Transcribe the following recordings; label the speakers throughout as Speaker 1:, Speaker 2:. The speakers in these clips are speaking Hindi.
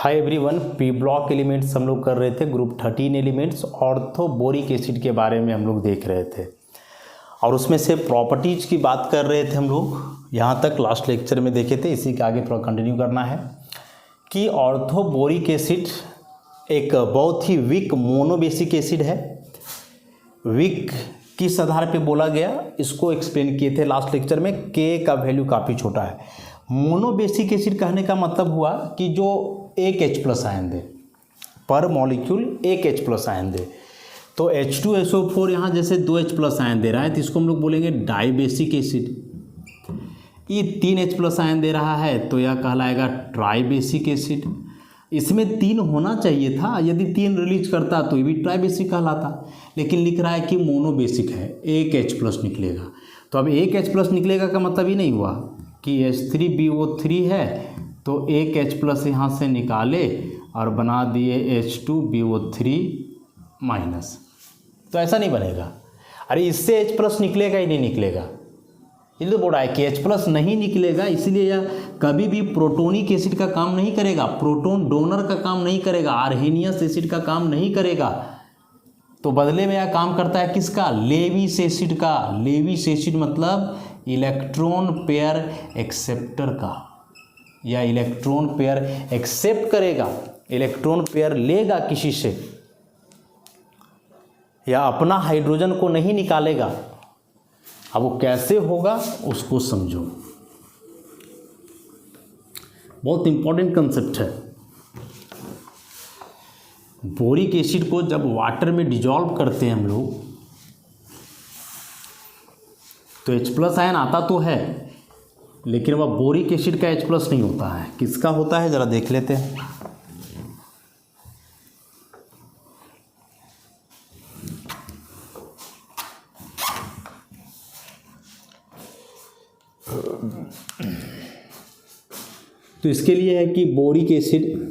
Speaker 1: Hi everyone, P block elements हम लोग कर रहे थे। Group 13 elements ortho boric acid के बारे में हम लोग देख रहे थे और उसमें से प्रॉपर्टीज़ की बात कर रहे थे हम लोग। यहाँ तक लास्ट लेक्चर में देखे थे, इसी के आगे थोड़ा कंटिन्यू करना है कि ऑर्थो बोरिक एसिड एक बहुत ही वीक मोनोबेसिक एसिड है। वीक किस आधार पे बोला गया, इसको एक्सप्लेन किए थे लास्ट लेक्चर में। के का वैल्यू काफ़ी छोटा है। मोनोबेसिक एसिड कहने का मतलब हुआ कि जो एक H+ आयन दे, पर मॉलिक्यूल एक H+ आयन दे। तो H2SO4 यहाँ जैसे 2 H+ आयन दे रहा है तो इसको हम लोग बोलेंगे डाइबेसिक एसिड। ये 3 H+ आयन दे रहा है तो यह कहलाएगा ट्राइबेसिक एसिड। इसमें 3 होना चाहिए था, यदि 3 रिलीज करता तो ये भी ट्राइबेसिक कहलाता, लेकिन लिख रहा है कि मोनोबेसिक है, एक H+ निकलेगा। तो अब एक H+ निकलेगा का मतलब ये नहीं हुआ कि H3BO3 है तो एक H+ यहाँ से निकाले और बना दिए H2BO3-। तो ऐसा नहीं बनेगा। अरे इससे H+ निकलेगा ही नहीं निकलेगा, ये तो बोल रहा है कि H+ नहीं निकलेगा, इसलिए यह कभी भी प्रोटोनिक एसिड का काम नहीं करेगा, प्रोटोन डोनर का काम नहीं करेगा, आर्हेनियस एसिड का काम नहीं करेगा। तो बदले में यह काम करता है किसका? लेविस एसिड का। लेविस एसिड मतलब इलेक्ट्रॉन पेयर एक्सेप्टर का, या इलेक्ट्रॉन पेयर एक्सेप्ट करेगा, इलेक्ट्रॉन पेयर लेगा किसी से, या अपना हाइड्रोजन को नहीं निकालेगा। अब वो कैसे होगा उसको समझो, बहुत इंपॉर्टेंट कंसेप्ट है। बोरिक एसिड को जब वाटर में डिजॉल्व करते हैं हम लोग तो H+ आयन आता तो है, लेकिन वह बोरिक एसिड का H+ नहीं होता है। किसका होता है जरा देख लेते हैं। तो इसके लिए है कि बोरिक एसिड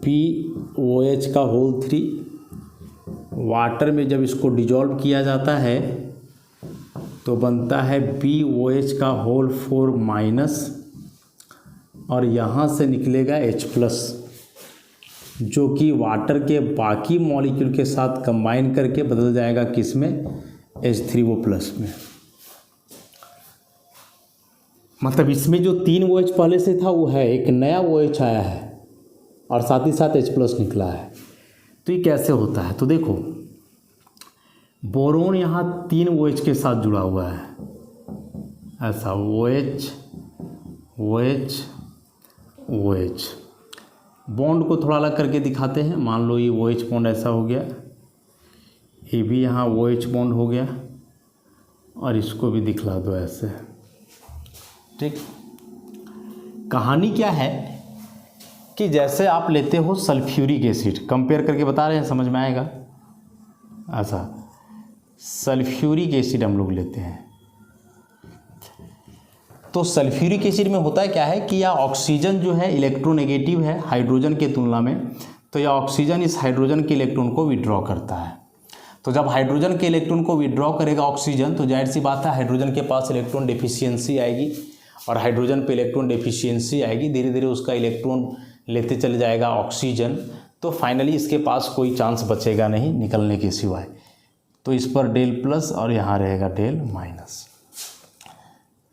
Speaker 1: BOH3 वाटर में जब इसको डिजॉल्व किया जाता है तो बनता है BOH4- और यहाँ से निकलेगा H+, जो कि वाटर के बाकी मॉलिक्यूल के साथ कंबाइन करके बदल जाएगा किस में? H3O+ में। मतलब इसमें जो 3 OH पहले से था वो है, एक नया OH आया है और साथ ही साथ H+ निकला है। तो ये कैसे होता है? तो देखो, बोरोन यहाँ 3 OH के साथ जुड़ा हुआ है, ऐसा OH OH OH। बॉन्ड को थोड़ा अलग करके दिखाते हैं। मान लो ये OH बॉन्ड ऐसा हो गया, ये भी यहाँ OH बॉन्ड हो गया, और इसको भी दिखला दो ऐसे, ठीक। कहानी क्या है कि जैसे आप लेते हो सल्फ्यूरिक एसिड, कंपेयर करके बता रहे हैं, समझ में आएगा। ऐसा सल्फ्यूरिक एसिड हम लोग लेते हैं तो सल्फ्यूरिक एसिड में होता है क्या है कि यह ऑक्सीजन जो है इलेक्ट्रोनेगेटिव है हाइड्रोजन के तुलना में, तो यह ऑक्सीजन इस हाइड्रोजन के इलेक्ट्रॉन को विड्रॉ करता है। तो जब हाइड्रोजन के इलेक्ट्रॉन को विड्रॉ करेगा ऑक्सीजन, तो जाहिर सी बात है हाइड्रोजन के पास इलेक्ट्रॉन डेफिशिएंसी आएगी, और हाइड्रोजन पे इलेक्ट्रॉन डेफिशिएंसी आएगी, धीरे धीरे उसका इलेक्ट्रॉन लेते चले जाएगा ऑक्सीजन। तो फाइनली इसके पास कोई चांस बचेगा नहीं निकलने के सिवाय। तो इस पर Δ+ और यहाँ रहेगा Δ-,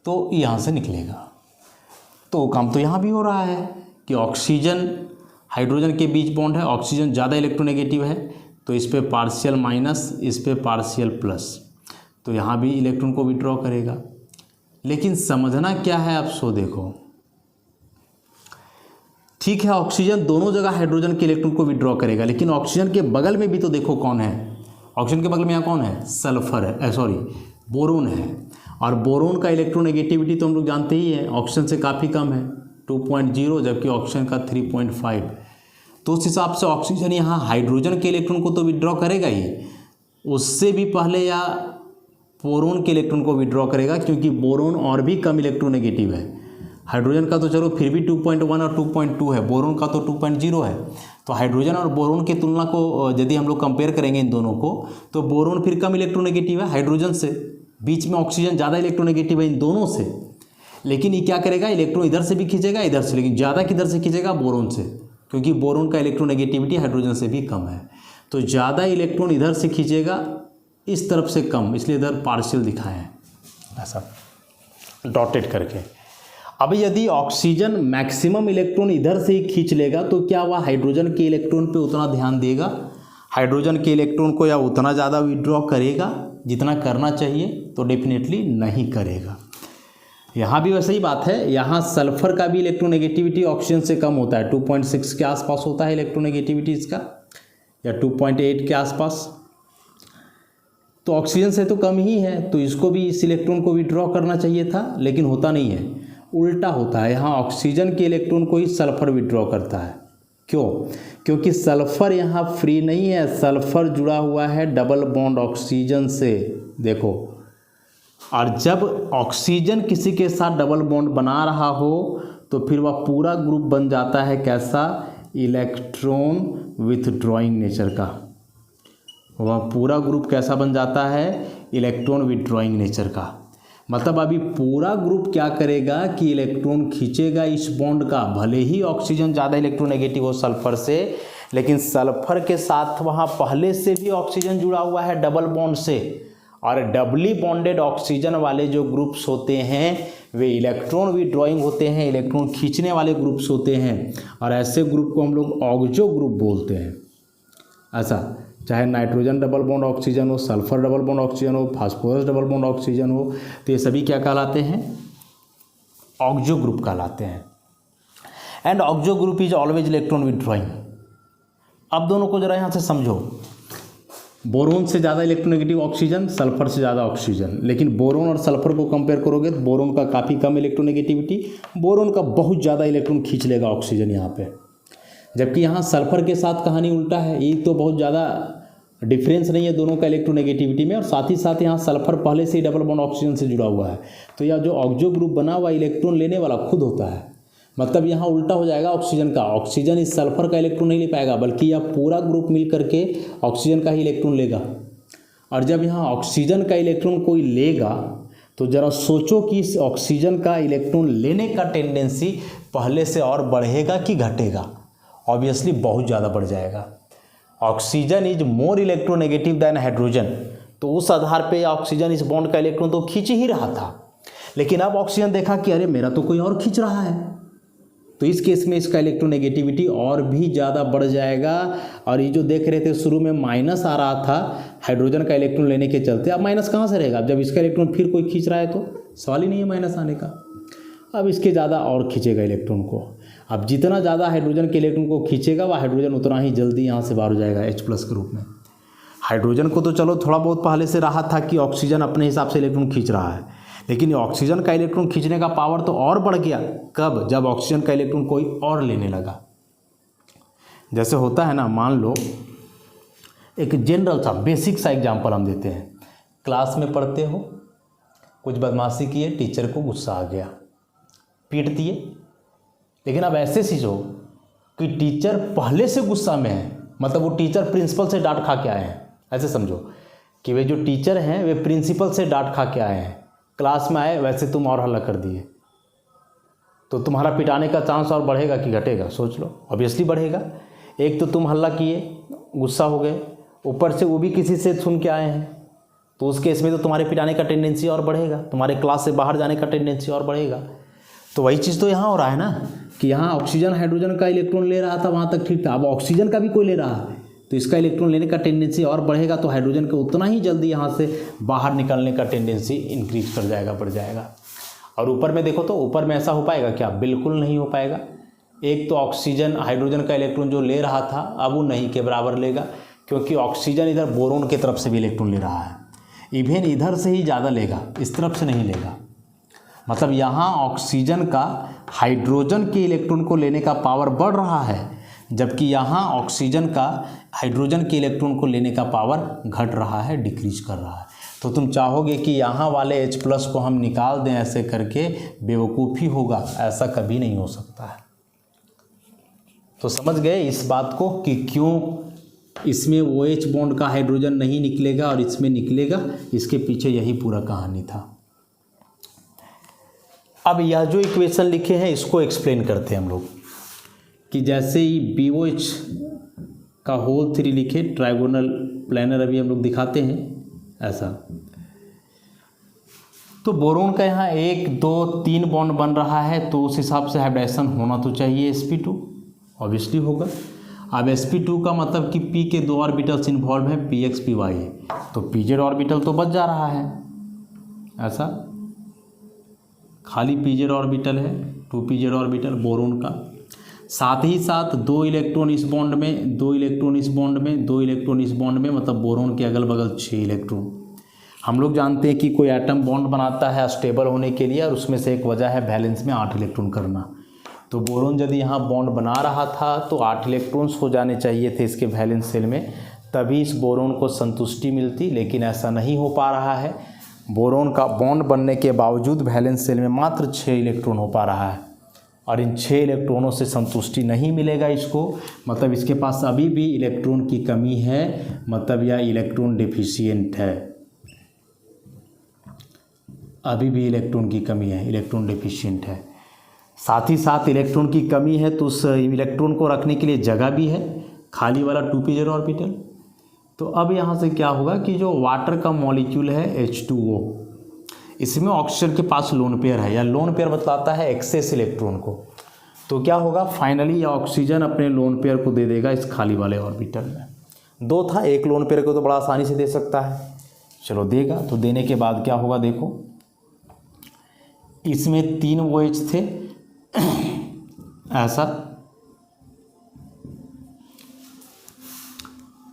Speaker 1: तो यहाँ से निकलेगा। तो काम तो यहाँ भी हो रहा है कि ऑक्सीजन हाइड्रोजन के बीच बॉन्ड है, ऑक्सीजन ज़्यादा इलेक्ट्रोनेगेटिव है, तो इस पे पार्शियल माइनस, इस पे पार्शियल प्लस, तो यहाँ भी इलेक्ट्रॉन को विड्रॉ करेगा। लेकिन समझना क्या है आप, सो देखो, ठीक है ऑक्सीजन दोनों जगह हाइड्रोजन के इलेक्ट्रॉन को विड्रॉ करेगा, लेकिन ऑक्सीजन के बगल में भी तो देखो कौन है। ऑक्सीजन के बगल में यहाँ कौन है? सल्फर है, बोरोन है। और बोरोन का इलेक्ट्रोनेगेटिविटी तो हम लोग जानते ही हैं, ऑक्सीजन से काफ़ी कम है, 2.0, जबकि ऑक्सीजन का 3.5। तो उस हिसाब से ऑक्सीजन यहाँ हाइड्रोजन के इलेक्ट्रॉन को तो विड्रॉ करेगा ही, उससे भी पहले या बोरोन के इलेक्ट्रॉन को विड्रॉ करेगा, क्योंकि बोरोन और भी कम इलेक्ट्रोनेगेटिव है। हाइड्रोजन का तो चलो फिर भी 2.1 और 2.2 है, बोरोन का तो 2.0 है। तो हाइड्रोजन और बोरोन की तुलना को यदि हम लोग कंपेयर करेंगे इन दोनों को, तो बोरोन फिर कम इलेक्ट्रोनेगेटिव है हाइड्रोजन से, बीच में ऑक्सीजन ज़्यादा इलेक्ट्रोनेगेटिव है इन दोनों से। लेकिन ये क्या करेगा, इलेक्ट्रॉन इधर से भी खींचेगा इधर से, लेकिन ज़्यादा किधर से खींचेगा, बोरोन से, क्योंकि बोरोन का इलेक्ट्रोनेगेटिविटी हाइड्रोजन से भी कम है। तो ज़्यादा इलेक्ट्रॉन इधर से खींचेगा, इस तरफ से कम, इसलिए इधर पार्शियल दिखाए हैं ऐसा डॉटेड करके। अब यदि ऑक्सीजन मैक्सिमम इलेक्ट्रॉन इधर से ही खींच लेगा तो क्या वह हाइड्रोजन के इलेक्ट्रॉन पे उतना ध्यान देगा, हाइड्रोजन के इलेक्ट्रॉन को या उतना ज़्यादा विड्रॉ करेगा जितना करना चाहिए, तो डेफिनेटली नहीं करेगा। यहाँ भी वैसे ही बात है, यहाँ सल्फर का भी इलेक्ट्रोनेगेटिविटी ऑक्सीजन से कम होता है, 2.6 के आसपास होता है इलेक्ट्रोनेगेटिविटी इसका, या 2.8 के आसपास। तो ऑक्सीजन से तो कम ही है, तो इसको भी, इस इलेक्ट्रॉन को विड्रॉ करना चाहिए था, लेकिन होता नहीं है, उल्टा होता है। यहाँ ऑक्सीजन के इलेक्ट्रॉन को ही सल्फर विड्रॉ करता है। क्यों? क्योंकि सल्फर यहाँ फ्री नहीं है, सल्फर जुड़ा हुआ है डबल बॉन्ड ऑक्सीजन से, देखो। और जब ऑक्सीजन किसी के साथ डबल बॉन्ड बना रहा हो तो फिर वह पूरा ग्रुप बन जाता है कैसा, इलेक्ट्रॉन विथड्रॉइंग नेचर का। वह पूरा ग्रुप कैसा बन जाता है, इलेक्ट्रॉन विथड्रॉइंग नेचर का। मतलब अभी पूरा ग्रुप क्या करेगा कि इलेक्ट्रॉन खींचेगा इस बॉन्ड का, भले ही ऑक्सीजन ज़्यादा इलेक्ट्रोनेगेटिव हो सल्फर से, लेकिन सल्फर के साथ वहाँ पहले से भी ऑक्सीजन जुड़ा हुआ है डबल बॉन्ड से, और डबली बॉन्डेड ऑक्सीजन वाले जो ग्रुप्स होते हैं वे इलेक्ट्रॉन विथड्रॉइंग होते हैं, इलेक्ट्रॉन खींचने वाले ग्रुप्स होते हैं, और ऐसे ग्रुप को हम लोग ऑक्सो ग्रुप बोलते हैं। ऐसा चाहे नाइट्रोजन डबल बॉन्ड ऑक्सीजन हो, सल्फर डबल बॉन्ड ऑक्सीजन हो, फास्फोरस डबल बॉन्ड ऑक्सीजन हो, तो ये सभी क्या कहलाते हैं, ऑक्सो ग्रुप कहलाते हैं। And oxo group is always electron withdrawing. अब दोनों को जरा यहाँ से समझो, बोरोन से ज़्यादा इलेक्ट्रोनेगेटिव ऑक्सीजन, सल्फर से ज़्यादा ऑक्सीजन, लेकिन बोरोन और सल्फर को कंपेयर करोगे तो बोरोन का काफ़ी कम इलेक्ट्रोनेगेटिविटी, बोरोन का बहुत ज़्यादा इलेक्ट्रॉन खींच लेगा ऑक्सीजन यहाँ पे, जबकि यहाँ सल्फर के साथ कहानी उल्टा है। ये तो बहुत ज़्यादा डिफरेंस नहीं है दोनों का इलेक्ट्रोनेगेटिविटी में, और साथ ही साथ यहाँ सल्फर पहले से ही डबल बॉन्ड ऑक्सीजन से जुड़ा हुआ है, तो यह जो ऑक्सो ग्रुप बना हुआ इलेक्ट्रॉन लेने वाला खुद होता है। मतलब यहाँ उल्टा हो जाएगा ऑक्सीजन का, ऑक्सीजन इस सल्फर का इलेक्ट्रॉन नहीं ले पाएगा, बल्कि यह पूरा ग्रुप मिल करके ऑक्सीजन का ही इलेक्ट्रॉन लेगा। और जब यहाँ ऑक्सीजन का इलेक्ट्रॉन कोई लेगा तो ज़रा सोचो कि इस ऑक्सीजन का इलेक्ट्रॉन लेने का टेंडेंसी पहले से और बढ़ेगा कि घटेगा? ऑब्वियसली बहुत ज़्यादा बढ़ जाएगा। Oxygen is more electronegative than hydrogen, तो उस आधार पे ऑक्सीजन इस बॉन्ड का इलेक्ट्रॉन तो खींच ही रहा था, लेकिन अब ऑक्सीजन देखा कि अरे मेरा तो कोई और खींच रहा है, तो इस केस में इसका इलेक्ट्रोनेगेटिविटी और भी ज़्यादा बढ़ जाएगा। और ये जो देख रहे थे शुरू में माइनस आ रहा था हाइड्रोजन का इलेक्ट्रॉन लेने के चलते, अब माइनस कहाँ से रहेगा? जब इसका इलेक्ट्रॉन फिर कोई खींच रहा है तो सवाल ही नहीं है माइनस आने का। अब इसके ज़्यादा और खींचेगा इलेक्ट्रॉन को। अब जितना ज़्यादा हाइड्रोजन के इलेक्ट्रॉन को खींचेगा वह हाइड्रोजन उतना ही जल्दी यहाँ से बाहर हो जाएगा H+ के रूप में। हाइड्रोजन को तो चलो थोड़ा बहुत पहले से रहा था कि ऑक्सीजन अपने हिसाब से इलेक्ट्रॉन खींच रहा है, लेकिन ऑक्सीजन का इलेक्ट्रॉन खींचने का पावर तो और बढ़ गया। कब? जब ऑक्सीजन का इलेक्ट्रॉन कोई और लेने लगा। जैसे होता है ना, मान लो एक जनरल सा बेसिक सा एग्जाम्पल हम देते हैं। क्लास में पढ़ते हो, कुछ बदमाशी किए, टीचर को गुस्सा आ गया, पीट दिए। लेकिन अब ऐसे सीखो कि टीचर पहले से गुस्सा में है, मतलब वो टीचर प्रिंसिपल से डांट खा के आए हैं। ऐसे समझो कि वे जो टीचर हैं वे प्रिंसिपल से डांट खा के आए हैं, क्लास में आए, वैसे तुम और हल्ला कर दिए, तो तुम्हारा पिटाने का चांस और बढ़ेगा कि घटेगा? सोच लो। ऑब्वियसली बढ़ेगा। एक तो तुम हल्ला किए, गुस्सा हो गए, ऊपर से वो भी किसी से सुन के आए हैं, तो उस केस में तो तुम्हारे पिटाने का टेंडेंसी और बढ़ेगा, तुम्हारे क्लास से बाहर जाने का टेंडेंसी और बढ़ेगा। तो वही चीज़ तो यहाँ हो रहा है ना, कि यहाँ ऑक्सीजन हाइड्रोजन का इलेक्ट्रॉन ले रहा था, वहाँ तक ठीक था। अब ऑक्सीजन का भी कोई ले रहा है तो इसका इलेक्ट्रॉन लेने का टेंडेंसी और बढ़ेगा, तो हाइड्रोजन को उतना ही जल्दी यहाँ से बाहर निकलने का टेंडेंसी इंक्रीज कर जाएगा, बढ़ जाएगा। और ऊपर में देखो तो ऊपर में ऐसा हो पाएगा क्या? बिल्कुल नहीं हो पाएगा। एक तो ऑक्सीजन हाइड्रोजन का इलेक्ट्रॉन जो ले रहा था अब वो नहीं के बराबर लेगा, क्योंकि ऑक्सीजन इधर बोरोन की तरफ से भी इलेक्ट्रॉन ले रहा है, इवन इधर से ही ज़्यादा लेगा, इस तरफ से नहीं लेगा। मतलब यहाँ ऑक्सीजन का हाइड्रोजन के इलेक्ट्रॉन को लेने का पावर बढ़ रहा है, जबकि यहाँ ऑक्सीजन का हाइड्रोजन के इलेक्ट्रॉन को लेने का पावर घट रहा है, डिक्रीज कर रहा है। तो तुम चाहोगे कि यहाँ वाले H+ को हम निकाल दें ऐसे करके, बेवकूफ़ी होगा, ऐसा कभी नहीं हो सकता है। तो समझ गए इस बात को कि क्यों इसमें OH बॉन्ड का हाइड्रोजन नहीं निकलेगा और इसमें निकलेगा? इसके पीछे यही पूरा कहानी था। अब यह जो इक्वेशन लिखे हैं इसको एक्सप्लेन करते हैं हम लोग कि जैसे ही BOH का होल 3 लिखे, ट्राइगोनल प्लेनर अभी हम लोग दिखाते हैं ऐसा। तो बोरोन का यहाँ 1 2 3 बॉन्ड बन रहा है, तो उस हिसाब से हाइब्रिडाइजेशन होना तो चाहिए sp2, ऑब्वियसली होगा। अब sp2 का मतलब कि p के 2 ऑर्बिटल्स इन्वॉल्व हैं, px py है, तो pz ऑर्बिटल तो बच जा रहा है ऐसा, खाली pz ऑर्बिटल है, 2pz ऑर्बिटल बोरोन का। साथ ही साथ 2 इलेक्ट्रॉन इस बॉन्ड में, 2 इलेक्ट्रॉन इस बॉन्ड में, 2 इलेक्ट्रॉन इस बॉन्ड में, मतलब बोरोन के अगल बगल 6 इलेक्ट्रॉन। हम लोग जानते हैं कि कोई एटम बॉन्ड बनाता है स्टेबल होने के लिए, और उसमें से एक वजह है वैलेंस में 8 इलेक्ट्रॉन करना। तो बोरोन यदि यहाँ बॉन्ड बना रहा था तो 8 इलेक्ट्रॉन्स हो जाने चाहिए थे इसके वैलेंस सेल में, तभी इस बोरोन को संतुष्टि मिलती, लेकिन ऐसा नहीं हो पा रहा है। बोरोन का बॉन्ड बनने के बावजूद वैलेंस सेल में मात्र 6 इलेक्ट्रॉन हो पा रहा है, और इन 6 इलेक्ट्रॉनों से संतुष्टि नहीं मिलेगा इसको, मतलब इसके पास अभी भी इलेक्ट्रॉन की कमी है, मतलब यह इलेक्ट्रॉन डेफिशिएंट है, अभी भी इलेक्ट्रॉन की कमी है, इलेक्ट्रॉन डेफिशिएंट है। साथ ही साथ इलेक्ट्रॉन की कमी है तो उस इलेक्ट्रॉन को रखने के लिए जगह भी है, खाली वाला 2pz ऑर्बिटल। तो अब यहाँ से क्या होगा कि जो वाटर का मॉलिक्यूल है H2O, इसमें ऑक्सीजन के पास लोन पेयर है, या लोन पेयर बतलाता है एक्सेस इलेक्ट्रॉन को। तो क्या होगा, फाइनली यह ऑक्सीजन अपने लोन पेयर को दे देगा इस खाली वाले ऑर्बिटल में। 2 था, एक लोन पेयर को तो बड़ा आसानी से दे सकता है, चलो देगा। तो देने के बाद क्या होगा, देखो इसमें 3 OH थे ऐसा।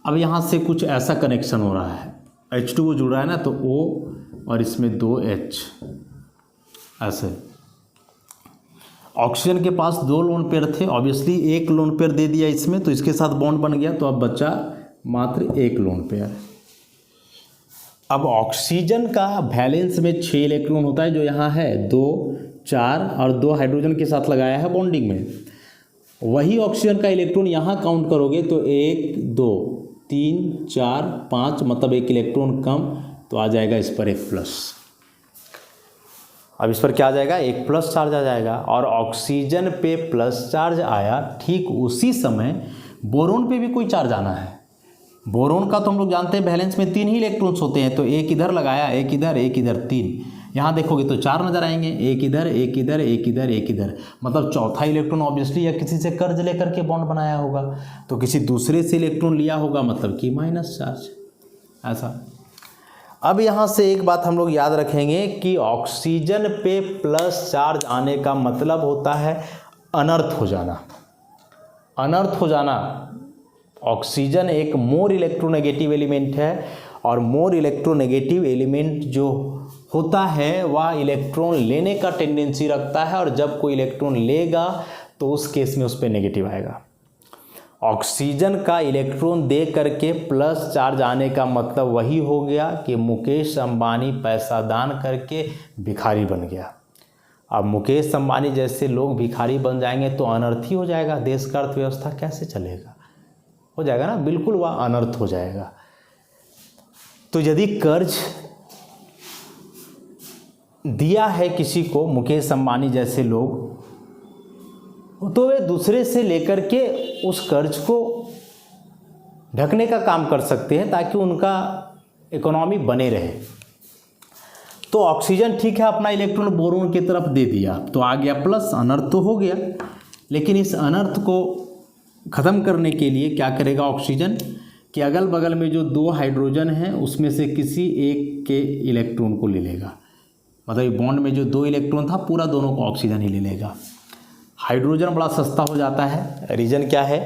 Speaker 1: अब यहाँ से कुछ ऐसा कनेक्शन हो रहा है, H2O जुड़ रहा है ना, तो O और इसमें 2 H ऐसे। ऑक्सीजन के पास 2 लोन पेयर थे, ऑब्वियसली एक लोन पेयर दे दिया इसमें, तो इसके साथ बॉन्ड बन गया, तो अब बचा मात्र 1 लोन पेयर। अब ऑक्सीजन का वैलेंस में 6 इलेक्ट्रॉन होता है, जो यहाँ है 2 4 और 2 हाइड्रोजन के साथ लगाया है बॉन्डिंग में। वही ऑक्सीजन का इलेक्ट्रॉन यहाँ काउंट करोगे तो 1 2 3 4 5, मतलब 1 इलेक्ट्रॉन कम, तो आ जाएगा इस पर 1 प्लस। अब इस पर क्या आ जाएगा, 1 प्लस चार्ज आ जाएगा, और ऑक्सीजन पे प्लस चार्ज आया। ठीक उसी समय बोरोन पे भी कोई चार्ज आना है। बोरोन का तो हम लोग जानते हैं वैलेंस में 3 ही इलेक्ट्रॉन्स होते हैं, तो 1 इधर लगाया, 1 इधर, 1 इधर, 3। यहाँ देखोगे तो 4 नजर आएंगे, 1 इधर, 1 इधर, 1 इधर, 1 इधर, मतलब चौथा इलेक्ट्रॉन ऑब्वियसली या किसी से कर्ज लेकर के बॉन्ड बनाया होगा, तो किसी दूसरे से इलेक्ट्रॉन लिया होगा, मतलब कि माइनस चार्ज ऐसा। अब यहाँ से एक बात हम लोग याद रखेंगे कि ऑक्सीजन पे प्लस चार्ज आने का मतलब होता है अनर्थ हो जाना। अनर्थ हो जाना, ऑक्सीजन एक मोर इलेक्ट्रोनेगेटिव एलिमेंट है, और मोर इलेक्ट्रोनेगेटिव एलिमेंट जो होता है वह इलेक्ट्रॉन लेने का टेंडेंसी रखता है, और जब कोई इलेक्ट्रॉन लेगा तो उस केस में उस पर नेगेटिव आएगा। ऑक्सीजन का इलेक्ट्रॉन दे करके प्लस चार्ज आने का मतलब वही हो गया कि मुकेश अंबानी पैसा दान करके भिखारी बन गया। अब मुकेश अंबानी जैसे लोग भिखारी बन जाएंगे तो अनर्थ ही हो जाएगा, देश का अर्थव्यवस्था कैसे चलेगा, हो जाएगा ना, बिल्कुल वह अनर्थ हो जाएगा। तो यदि कर्ज दिया है किसी को, मुकेश अंबानी जैसे लोग, तो वे दूसरे से लेकर के उस कर्ज को ढकने का काम कर सकते हैं ताकि उनका इकोनॉमी बने रहे। तो ऑक्सीजन ठीक है अपना इलेक्ट्रॉन बोरोन की तरफ दे दिया तो आ गया प्लस, अनर्थ तो हो गया, लेकिन इस अनर्थ को ख़त्म करने के लिए क्या करेगा ऑक्सीजन कि अगल बगल में जो 2 हाइड्रोजन हैं उसमें से किसी एक के इलेक्ट्रॉन को ले लेगा। मतलब बॉन्ड में जो 2 इलेक्ट्रॉन था पूरा दोनों को ऑक्सीजन ही ले लेगा। हाइड्रोजन बड़ा सस्ता हो जाता है। रीज़न क्या है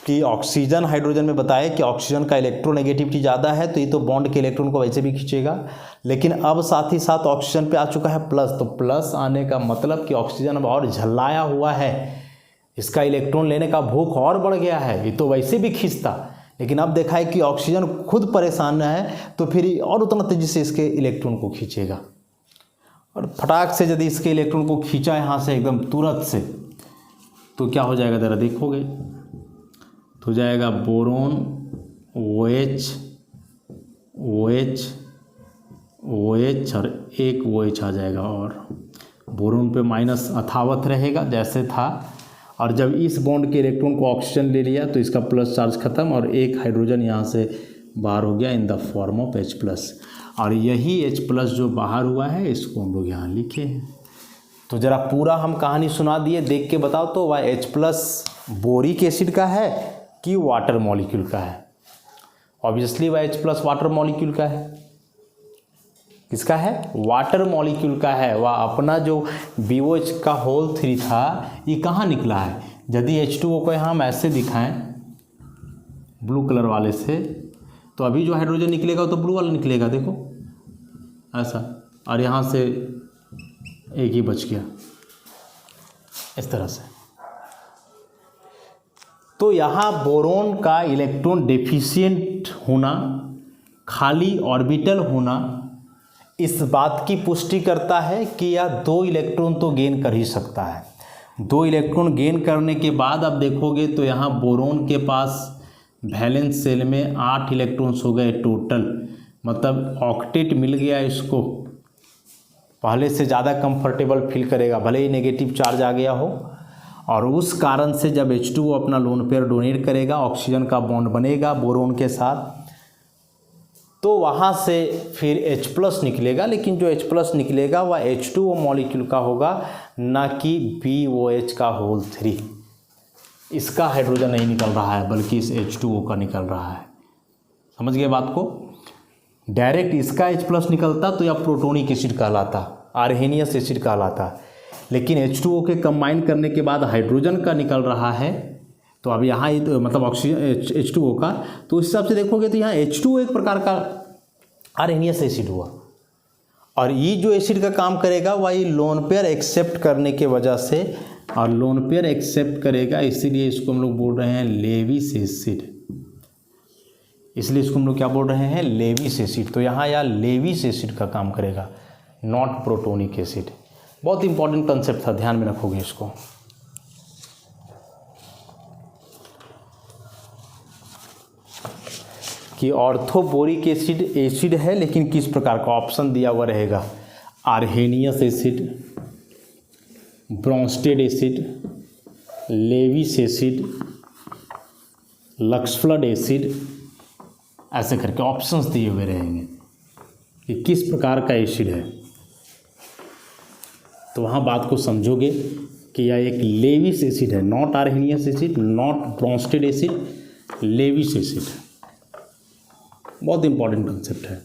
Speaker 1: कि ऑक्सीजन हाइड्रोजन में बताया कि ऑक्सीजन का इलेक्ट्रोनेगेटिविटी ज़्यादा है, तो ये तो बॉन्ड के इलेक्ट्रॉन को वैसे भी खींचेगा, लेकिन अब साथ ही साथ ऑक्सीजन पे आ चुका है प्लस, तो प्लस आने का मतलब कि ऑक्सीजन अब और झल्लाया हुआ है, इसका इलेक्ट्रॉन लेने का भूख और बढ़ गया है। ये तो वैसे भी खींचता, लेकिन अब देखा है कि ऑक्सीजन खुद परेशान है तो फिर और उतना तेज़ी से इसके इलेक्ट्रॉन को खींचेगा, और फटाक से यदि इसके इलेक्ट्रॉन को खींचा यहाँ से एकदम तुरंत से, तो क्या हो जाएगा ज़रा देखोगे तो हो जाएगा बोरोन OH OH OH और एक OH आ जाएगा, और बोरोन पे माइनस यथावत रहेगा जैसे था, और जब इस बॉन्ड के इलेक्ट्रॉन को ऑक्सीजन ले लिया तो इसका प्लस चार्ज खत्म और एक हाइड्रोजन यहाँ से बाहर हो गया in the form of H+। और यही H+ जो बाहर हुआ है इसको हम लोग यहाँ लिखे हैं। तो ज़रा पूरा हम कहानी सुना दिए, देख के बताओ तो वह H+ बोरिक एसिड का है कि वाटर मॉलिक्यूल का है? ऑब्वियसली वह H+ वाटर मॉलिक्यूल का है। किसका है? वाटर मॉलिक्यूल का है। वह अपना जो BOH का होल 3 था ये कहाँ निकला है? यदि H2O को हम ऐसे दिखाएं ब्लू कलर वाले से, तो अभी जो हाइड्रोजन निकलेगा तो ब्लू वाला निकलेगा, देखो ऐसा, और यहाँ से एक ही बच गया इस तरह से। तो यहाँ बोरोन का इलेक्ट्रॉन डेफिशिएंट होना, खाली ऑर्बिटल होना, इस बात की पुष्टि करता है कि यह 2 इलेक्ट्रॉन तो गेन कर ही सकता है। 2 इलेक्ट्रॉन गेन करने के बाद आप देखोगे तो यहाँ बोरोन के पास वैलेंस सेल में 8 इलेक्ट्रॉन्स हो गए टोटल, मतलब ऑक्टेट मिल गया इसको। पहले से ज़्यादा कंफर्टेबल फील करेगा, भले ही नेगेटिव चार्ज आ गया हो। और उस कारण से जब H2O अपना लोन पेयर डोनेट करेगा, ऑक्सीजन का बॉन्ड बनेगा बोरोन के साथ, तो वहाँ से फिर H+ निकलेगा। लेकिन जो H+ निकलेगा वह H2O मॉलिक्यूल का होगा, ना कि BOH का होल 3। इसका हाइड्रोजन नहीं निकल रहा है बल्कि इस H2O का निकल रहा है। समझ गए बात को? डायरेक्ट इसका H+ निकलता तो यह प्रोटोनिक एसिड कहलाता, आर्हेनियस एसिड कहलाता। लेकिन H2O के कंबाइन करने के बाद हाइड्रोजन का निकल रहा है, तो अब यहाँ मतलब ऑक्सीजन H2O का, तो उस हिसाब से देखोगे तो यहाँ H2O एक प्रकार का आर्हेनियस एसिड हुआ। और ये जो एसिड का काम करेगा वह ये लोन पेयर एक्सेप्ट करने के वजह से, और लोन पेयर एक्सेप्ट करेगा इसीलिए इसको हम लोग बोल रहे हैं लेविस एसिड। इसलिए इसको हम लोग क्या बोल रहे हैं? Lewis acid. तो यहाँ यह लेविस एसिड का काम करेगा, नॉट प्रोटोनिक एसिड। बहुत इंपॉर्टेंट कंसेप्ट था, ध्यान में रखोगे इसको। कि ऑर्थोबोरिक एसिड एसिड है, लेकिन किस प्रकार का? ऑप्शन दिया हुआ रहेगा, Arrhenius acid, Bronsted acid, Lewis acid, Lux Flood acid, ऐसे करके ऑप्शंस दिए हुए रहेंगे कि किस प्रकार का एसिड है। तो वहाँ बात को समझोगे कि यह एक लेविस एसिड है, not Arrhenius acid, not Bronsted acid, Lewis acid. बहुत इंपॉर्टेंट कंसेप्ट है।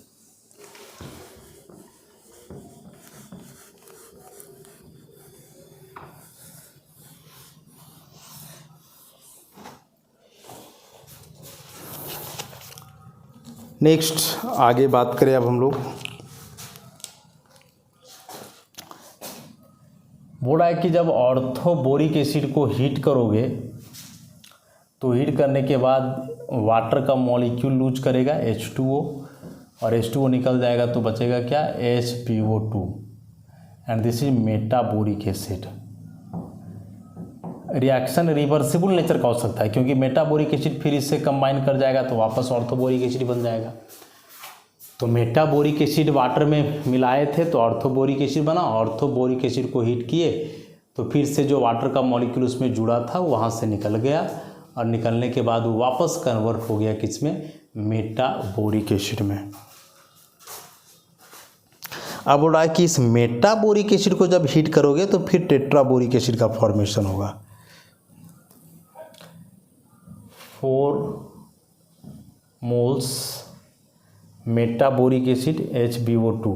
Speaker 1: नेक्स्ट आगे बात करें अब हम लोग, बोला है कि जब ऑर्थोबोरिक एसिड को हीट करोगे तो हीट करने के बाद वाटर का मॉलिक्यूल लूज करेगा H2O, और H2O निकल जाएगा तो बचेगा क्या? HbO2, and this is metaboric acid. Reaction reversible nature का हो सकता है, क्योंकि मेटाबोरिक एसिड फिर इससे कंबाइन कर जाएगा तो वापस ऑर्थोबोरिक एसिड बन जाएगा। तो मेटाबोरिक एसिड वाटर में मिलाए थे तो ऑर्थोबोरिक एसिड बना। ऑर्थोबोरिक एसिड को हीट किए तो फिर से जो वाटर का मॉलिक्यूल उसमें जुड़ा था वहाँ से निकल गया, और निकलने के बाद वो वापस कन्वर्ट हो गया किसमें? मेटाबोरिक एसिड में। अब बोल रहा है कि इस मेटाबोरिक एसिड को जब हीट करोगे तो फिर टेट्राबोरिक एसिड का फॉर्मेशन होगा। 4 मोल्स मेटाबोरिक एसिड HbO2,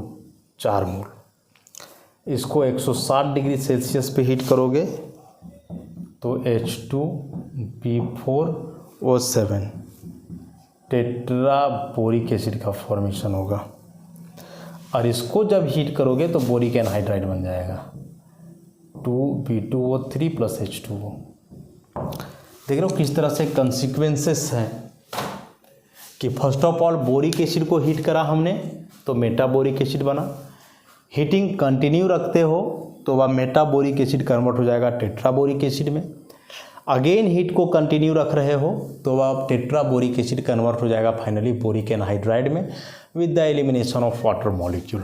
Speaker 1: 4 मोल। इसको 160 डिग्री सेल्सियस पे हीट करोगे तो H2B4O7 टेट्राबोरिक एसिड का फॉर्मेशन होगा। और इसको जब हीट करोगे तो बोरिक एनहाइड्राइड बन जाएगा, 2B2O3 + H2O। देख रहे हो किस तरह से कंसिक्वेंसेस हैं कि first of all boric acid को हीट करा हमने तो मेटाबोरिक एसिड बना। हीटिंग कंटिन्यू रखते हो तो वह मेटाबोरिक एसिड कन्वर्ट हो जाएगा टेट्राबोरिक एसिड में। अगेन हीट को कंटिन्यू रख रहे हो तो वह टेट्राबोरिक एसिड कन्वर्ट हो जाएगा फाइनली बोरिक एनहाइड्राइड में with the elimination of water molecule.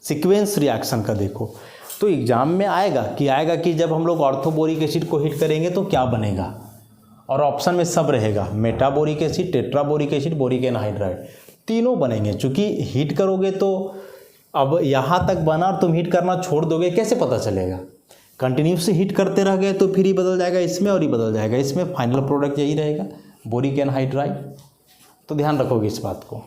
Speaker 1: Sequence reaction का देखो। तो एग्जाम में आएगा कि जब हम लोग ऑर्थोबोरिक एसिड को हीट करेंगे तो क्या बनेगा, और ऑप्शन में सब रहेगा, मेटाबोरिक एसिड, टेट्राबोरिक एसिड, बोरिक एनहाइड्राइड, तीनों बनेंगे। चूँकि हीट करोगे तो अब यहाँ तक बना और तुम हीट करना छोड़ दोगे, कैसे पता चलेगा? कंटिन्यूस हीट करते रह गए तो फिर ही बदल जाएगा इसमें और ही बदल जाएगा इसमें, फाइनल प्रोडक्ट यही रहेगा, बोरिक एनहाइड्राइड। तो ध्यान रखोगे इस बात को।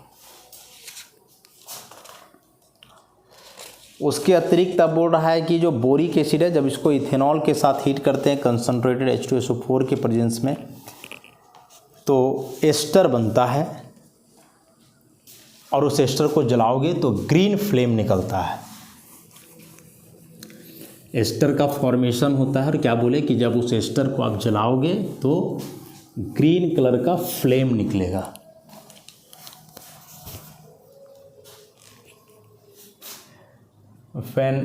Speaker 1: उसके अतिरिक्त अब बोल रहा है कि जो बोरिक एसिड है, जब इसको इथेनॉल के साथ हीट करते हैं कंसनट्रेटेड H2SO4 के प्रेजेंस में, तो एस्टर बनता है, और उस एस्टर को जलाओगे तो ग्रीन फ्लेम निकलता है। एस्टर का फॉर्मेशन होता है, और क्या बोले कि जब उस एस्टर को आप जलाओगे तो ग्रीन कलर का फ्लेम निकलेगा। When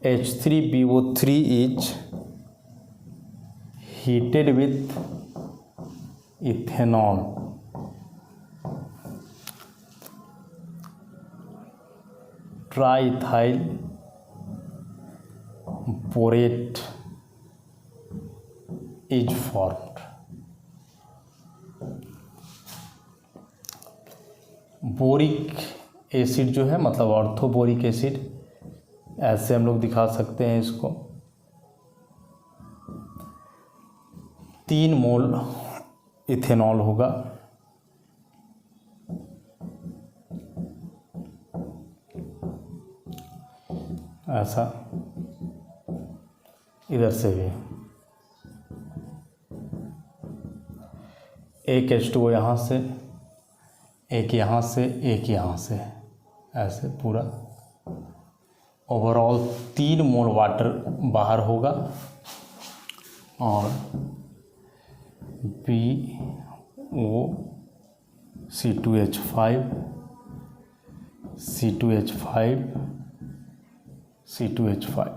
Speaker 1: H3BO3 is heated with ethanol, triethyl borate is formed। Boric acid जो है, मतलब ऑर्थोबोरिक एसिड, ऐसे हम लोग दिखा सकते हैं इसको, 3 मोल इथेनॉल होगा, ऐसा, इधर से भी एक H2O यहाँ से, एक यहाँ से, एक यहाँ से, ऐसे पूरा ओवरऑल 3 मोल वाटर बाहर होगा, और BO(C2H5) C2H5 C2H5,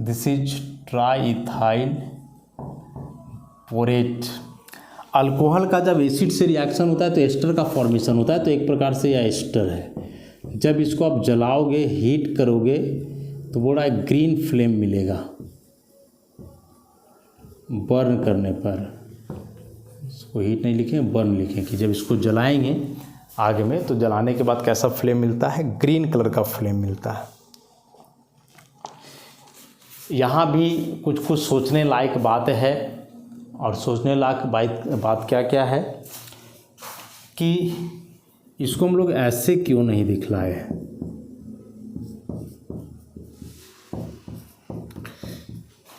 Speaker 1: this is triethyl borate. Alcohol का जब एसिड से रिएक्शन होता है तो एस्टर का फॉर्मेशन होता है, तो एक प्रकार से यह एस्टर है। जब इसको आप जलाओगे, हीट करोगे, तो बड़ा ग्रीन फ्लेम मिलेगा। बर्न करने पर, इसको हीट नहीं लिखें, बर्न लिखें, कि जब इसको जलाएंगे आग में तो जलाने के बाद कैसा फ्लेम मिलता है, ग्रीन कलर का फ्लेम मिलता है। यहाँ भी कुछ कुछ सोचने लायक बात है, और सोचने लायक बात क्या क्या है कि इसको हम लोग ऐसे क्यों नहीं दिखलाए।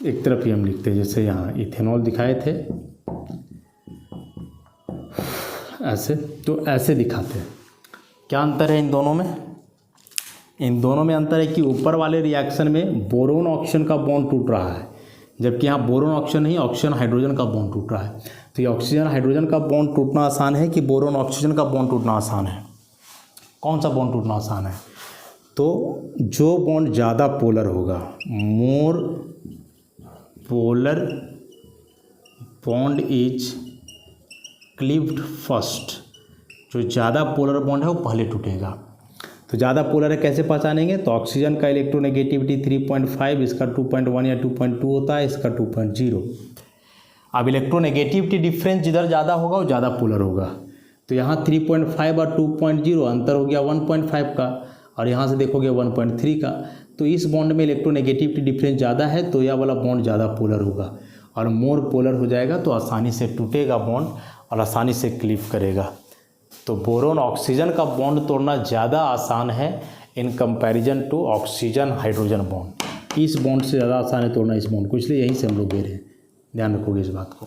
Speaker 1: एक तरफ ही हम लिखते हैं, जैसे यहाँ इथेनॉल दिखाए थे ऐसे, तो ऐसे दिखाते हैं। क्या अंतर है इन दोनों में? इन दोनों में अंतर है कि ऊपर वाले रिएक्शन में बोरोन ऑक्सीजन का बॉन्ड टूट रहा है, जबकि यहाँ बोरोन ऑक्सीजन नहीं, ऑक्सीजन हाइड्रोजन का बॉन्ड टूट रहा है। तो ये ऑक्सीजन हाइड्रोजन का बॉन्ड टूटना आसान है कि बोरोन ऑक्सीजन का बॉन्ड टूटना आसान है? कौन सा बॉन्ड टूटना आसान है? तो जो बॉन्ड ज़्यादा पोलर होगा, more polar bond is cleaved first, जो ज़्यादा पोलर बॉन्ड है वो पहले टूटेगा। तो ज़्यादा पोलर है कैसे पहचानेंगे? तो ऑक्सीजन का इलेक्ट्रोनेगेटिविटी 3.5, इसका 2.1 या 2.2 होता है, इसका 2.0। अब इलेक्ट्रोनेगेटिविटी डिफरेंस जिधर ज़्यादा होगा वो ज़्यादा पोलर होगा। तो यहाँ 3.5 और 2.0 अंतर हो गया 1.5 का, और यहाँ से देखोगे 1.3 का। तो इस बॉन्ड में इलेक्ट्रोनेगेटिविटी डिफरेंस ज़्यादा है, तो यह वाला बॉन्ड ज़्यादा पोलर होगा, और मोर पोलर हो जाएगा तो आसानी से टूटेगा बॉन्ड और आसानी से क्लीव करेगा। तो बोरोन ऑक्सीजन का बॉन्ड तोड़ना ज़्यादा आसान है in comparison to oxygen hydrogen bond. इस बॉन्ड से ज़्यादा आसान है तोड़ना इस बॉन्ड को, इसलिए यहीं से हम लोग दे रहे हैं। ध्यान रखोगे इस बात को।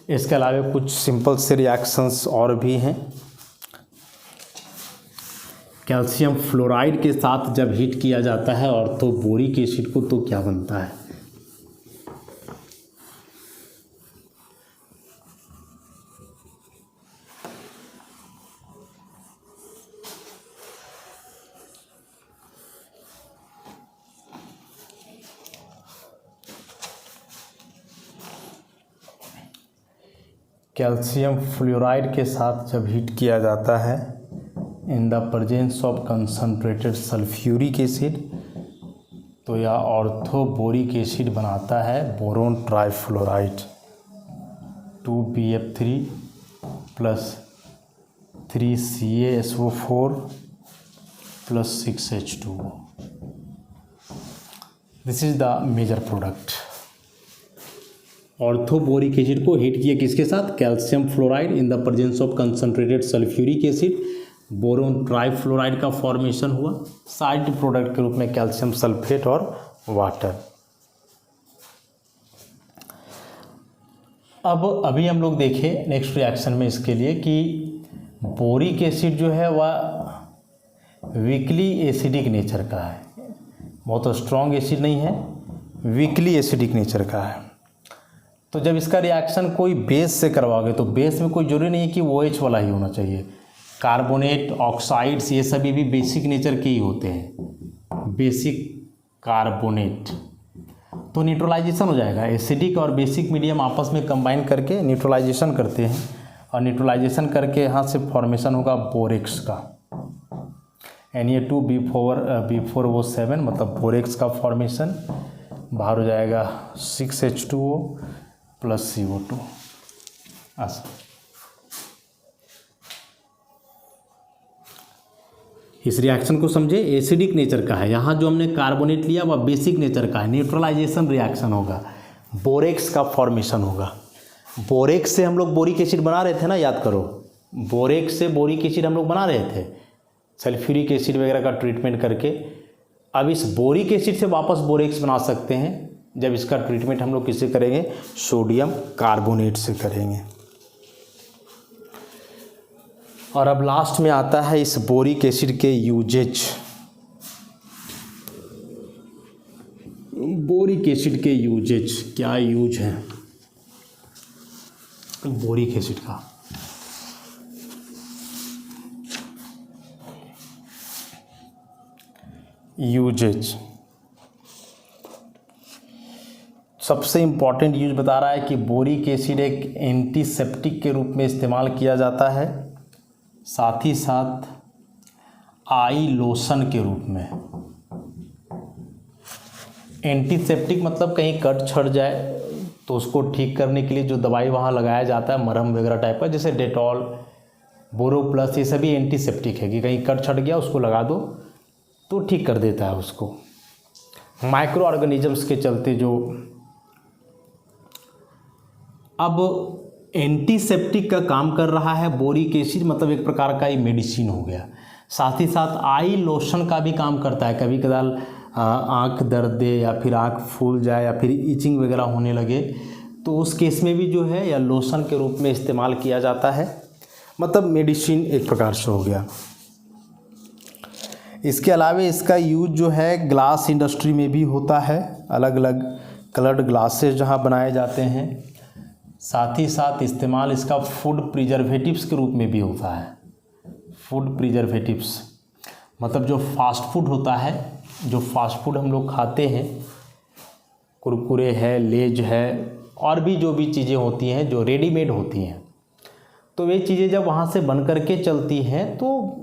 Speaker 1: इसके अलावा कुछ सिंपल से रिएक्शंस और भी हैं। कैल्शियम फ्लोराइड के साथ जब हीट किया जाता है ऑर्थोबोरिक एसिड को, तो क्या बनता है? कैल्शियम फ्लोराइड के साथ जब हीट किया जाता है in the presence of concentrated sulphuric acid तो यह ऑर्थोबोरिक एसिड बनाता है boron trifluoride 2BF3 plus 3CaSO4 plus 6H2O। This is the major product. Orthoboric acid को हीट किया किसके साथ? Calcium fluoride in the presence of concentrated sulphuric acid, boron trifluoride का फॉर्मेशन हुआ, साइड प्रोडक्ट के रूप में कैल्शियम सल्फेट और वाटर। अब अभी हम लोग देखें नेक्स्ट रिएक्शन में इसके लिए कि बोरिक एसिड जो है वह वीकली एसिडिक नेचर का है, बहुत स्ट्रॉन्ग एसिड नहीं है, वीकली एसिडिक नेचर का है। तो जब इसका रिएक्शन कोई बेस से करवाओगे तो बेस में कोई जरूरी नहीं है कि OH वाला ही होना चाहिए, कार्बोनेट, ऑक्साइड्स ये सभी भी बेसिक नेचर के ही होते हैं, बेसिक कार्बोनेट। तो न्यूट्रलाइजेशन हो जाएगा, एसिडिक और बेसिक मीडियम आपस में कंबाइन करके न्यूट्रलाइजेशन करते हैं और न्यूट्रलाइजेशन करके यहाँ से फॉर्मेशन होगा बोरेक्स का, Na2B4O7 मतलब बोरेक्स का फॉर्मेशन, बाहर हो जाएगा 6H2O प्लस CO2। इस रिएक्शन को समझे, एसिडिक नेचर का है, यहाँ जो हमने कार्बोनेट लिया वह बेसिक नेचर का है, न्यूट्रलाइजेशन रिएक्शन होगा, बोरेक्स का फॉर्मेशन होगा। बोरेक्स से हम लोग बोरिक एसिड बना रहे थे ना, याद करो, बोरेक्स से बोरिक एसिड हम लोग बना रहे थे सल्फ्यूरिक एसिड वगैरह का ट्रीटमेंट करके। अब इस बोरिक एसिड से वापस बोरेक्स बना सकते हैं जब इसका ट्रीटमेंट हम लोग किससे करेंगे? सोडियम कार्बोनेट से करेंगे। और अब लास्ट में आता है इस बोरिक एसिड के यूजेज। बोरिक एसिड के यूजेज क्या यूज है बोरिक एसिड का? यूजेज सबसे इम्पॉर्टेंट यूज बता रहा है कि बोरिक एसिड एक एंटीसेप्टिक के रूप में इस्तेमाल किया जाता है, साथ ही साथ आई लोशन के रूप में। एंटीसेप्टिक मतलब कहीं कट छड़ जाए तो उसको ठीक करने के लिए जो दवाई वहाँ लगाया जाता है, मरहम वगैरह टाइप का, जैसे डेटॉल, बोरोप्लस, ये सभी एंटीसेप्टिक है कि कहीं कट छड़ गया उसको लगा दो तो ठीक कर देता है उसको। माइक्रो ऑर्गेनिजम्स के चलते जो अब एंटीसेप्टिक का काम कर रहा है बोरिक एसिड, मतलब एक प्रकार का ये मेडिसिन हो गया। साथ ही साथ आई लोशन का भी काम करता है, कभी कदार आँख दर्द दे या फिर आँख फूल जाए या फिर इचिंग वगैरह होने लगे तो उस केस में भी जो है या लोशन के रूप में इस्तेमाल किया जाता है, मतलब मेडिसिन एक प्रकार से हो गया। इसके अलावा इसका यूज जो है ग्लास इंडस्ट्री में भी होता है, अलग अलग कलर्ड ग्लासेस जहाँ बनाए जाते हैं। साथ ही साथ इस्तेमाल इसका फूड प्रिजर्वेटिव्स के रूप में भी होता है। फूड प्रिजर्वेटिव्स मतलब जो फास्ट फूड होता है, जो फास्ट फूड हम लोग खाते हैं, कुरकुरे है, लेज है, और भी जो भी चीज़ें होती हैं जो रेडीमेड होती हैं, तो वे चीज़ें जब वहाँ से बन कर के चलती हैं तो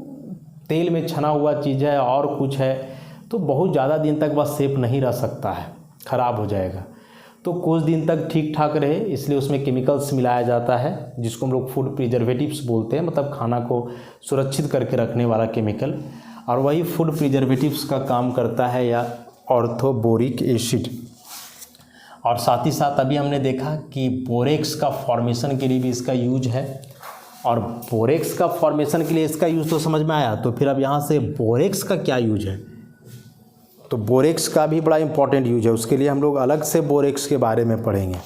Speaker 1: तेल में छना हुआ चीज़ है और कुछ है तो बहुत ज़्यादा दिन तक वह सेफ नहीं रह सकता है, ख़राब हो जाएगा। तो कुछ दिन तक ठीक ठाक रहे इसलिए उसमें केमिकल्स मिलाया जाता है जिसको हम लोग फूड प्रिजर्वेटिव्स बोलते हैं, मतलब खाना को सुरक्षित करके रखने वाला केमिकल। और वही फूड प्रिजर्वेटिव्स का काम करता है या ऑर्थोबोरिक एसिड। और साथ ही साथ अभी हमने देखा कि बोरेक्स का फॉर्मेशन के लिए भी इसका यूज है, और बोरेक्स का फॉर्मेशन के लिए इसका यूज तो समझ में आया। तो फिर अब यहाँ से बोरेक्स का क्या यूज है, तो बोरेक्स का भी बड़ा इंपॉर्टेंट यूज है। उसके लिए हम लोग अलग से बोरेक्स के बारे में पढ़ेंगे।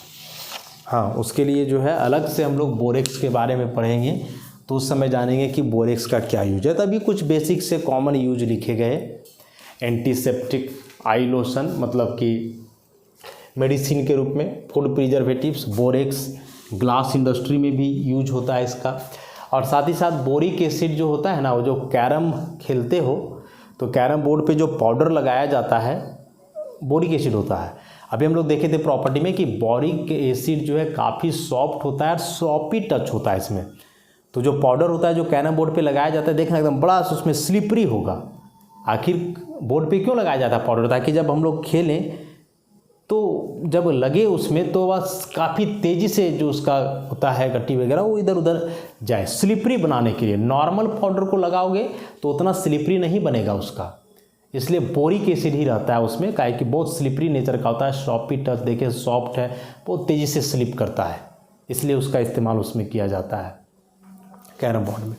Speaker 1: हाँ, उसके लिए जो है अलग से हम लोग बोरेक्स के बारे में पढ़ेंगे, तो उस समय जानेंगे कि बोरेक्स का क्या यूज है। तभी कुछ बेसिक से कॉमन यूज लिखे गए। एंटीसेप्टिक, आई लोशन मतलब कि मेडिसिन के रूप में, food preservatives, borax glass industry में भी यूज होता है इसका। और साथ ही साथ बोरिक एसिड जो होता है ना, वो जो कैरम खेलते हो तो कैरम बोर्ड पे जो पाउडर लगाया जाता है बोरिक एसिड होता है। अभी हम लोग देखे थे प्रॉपर्टी में कि बोरिक एसिड जो है काफ़ी सॉफ्ट होता है और सॉपी टच होता है इसमें। तो जो पाउडर होता है जो कैरम बोर्ड पे लगाया जाता है, देखना एकदम बड़ा उसमें स्लिपरी होगा। आखिर बोर्ड पे क्यों लगाया जाता है पाउडर? ताकि जब हम लोग खेलें तो जब लगे उसमें तो वह काफ़ी तेज़ी से जो उसका होता है गट्टी वगैरह वो इधर उधर जाए, स्लिपरी बनाने के लिए। नॉर्मल पाउडर को लगाओगे तो उतना स्लिपरी नहीं बनेगा उसका, इसलिए बोरिक एसिड ही रहता है उसमें, काहे कि बहुत स्लिपरी नेचर का होता है। सॉफ्टी टच देखे सॉफ्ट है, बहुत तेज़ी से स्लिप करता है, इसलिए उसका इस्तेमाल उसमें किया जाता है कैरम बोर्ड में।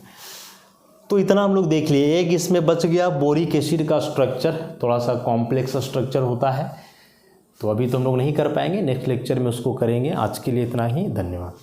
Speaker 1: तो इतना हम लोग देख लिए। एक इसमें बच गया बोरिक एसिड का स्ट्रक्चर, थोड़ा सा कॉम्प्लेक्स स्ट्रक्चर होता है, तो अभी तो हम लोग नहीं कर पाएंगे, नेक्स्ट लेक्चर में उसको करेंगे। आज के लिए इतना ही, धन्यवाद।